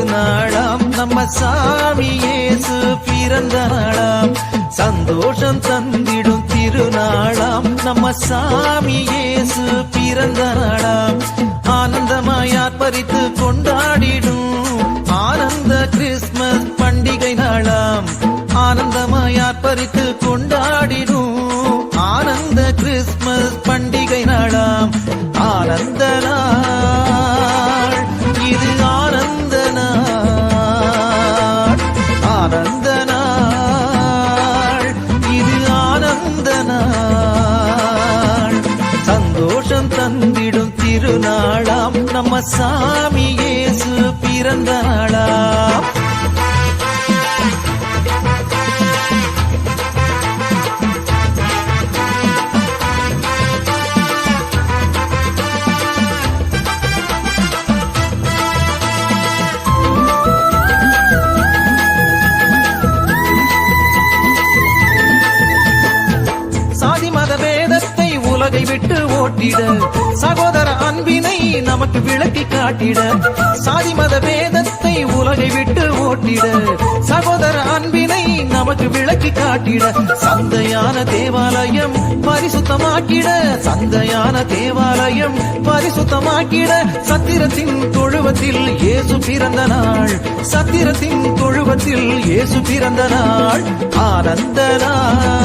திருநாளாம் நம்ம சாமி இயேசு பிறந்த நாளாம். சந்தோஷம் தந்திடும் திருநாளாம் நம்ம சாமி இயேசு பிறந்த நாளாம். ஆனந்தமாய் ஆர்ப்பரித்து கொண்டாடிடும் ஆனந்த கிறிஸ்துமஸ் பண்டிகை நாளாம். ஆனந்தமாய் ஆர்ப்பரித்து கொண்டாடிடும் ஆனந்த கிறிஸ்துமஸ் பண்டிகை நாளாம். ஆனந்த நாள் இது ஆனந்த நாள். ஆனந்த நாள் இது ஆனந்த நாள். சந்தோஷம் தந்திடும் திருநாளாம் நம்ம சாமி இயேசு பிறந்த நாளாம். உலகை விட்டு ஓட்டிட சகோதர அன்பினை நமக்கு விளக்கி காட்டிட. சாதி மத வேதத்தை உலகை விட்டு ஓட்டிட சகோதர அன்பினை நமக்கு விளக்கி காட்டிட. சந்தையான தேவாலயம் பரிசுத்தமாக்கிட. சந்தையான தேவாலயம் பரிசுத்தமாக்கிட. சத்திரத்தின் தொழுவத்தில் இயேசு பிறந்த நாள். சத்திரத்தின் தொழுவத்தில் இயேசு பிறந்த நாள். ஆனந்த நாள்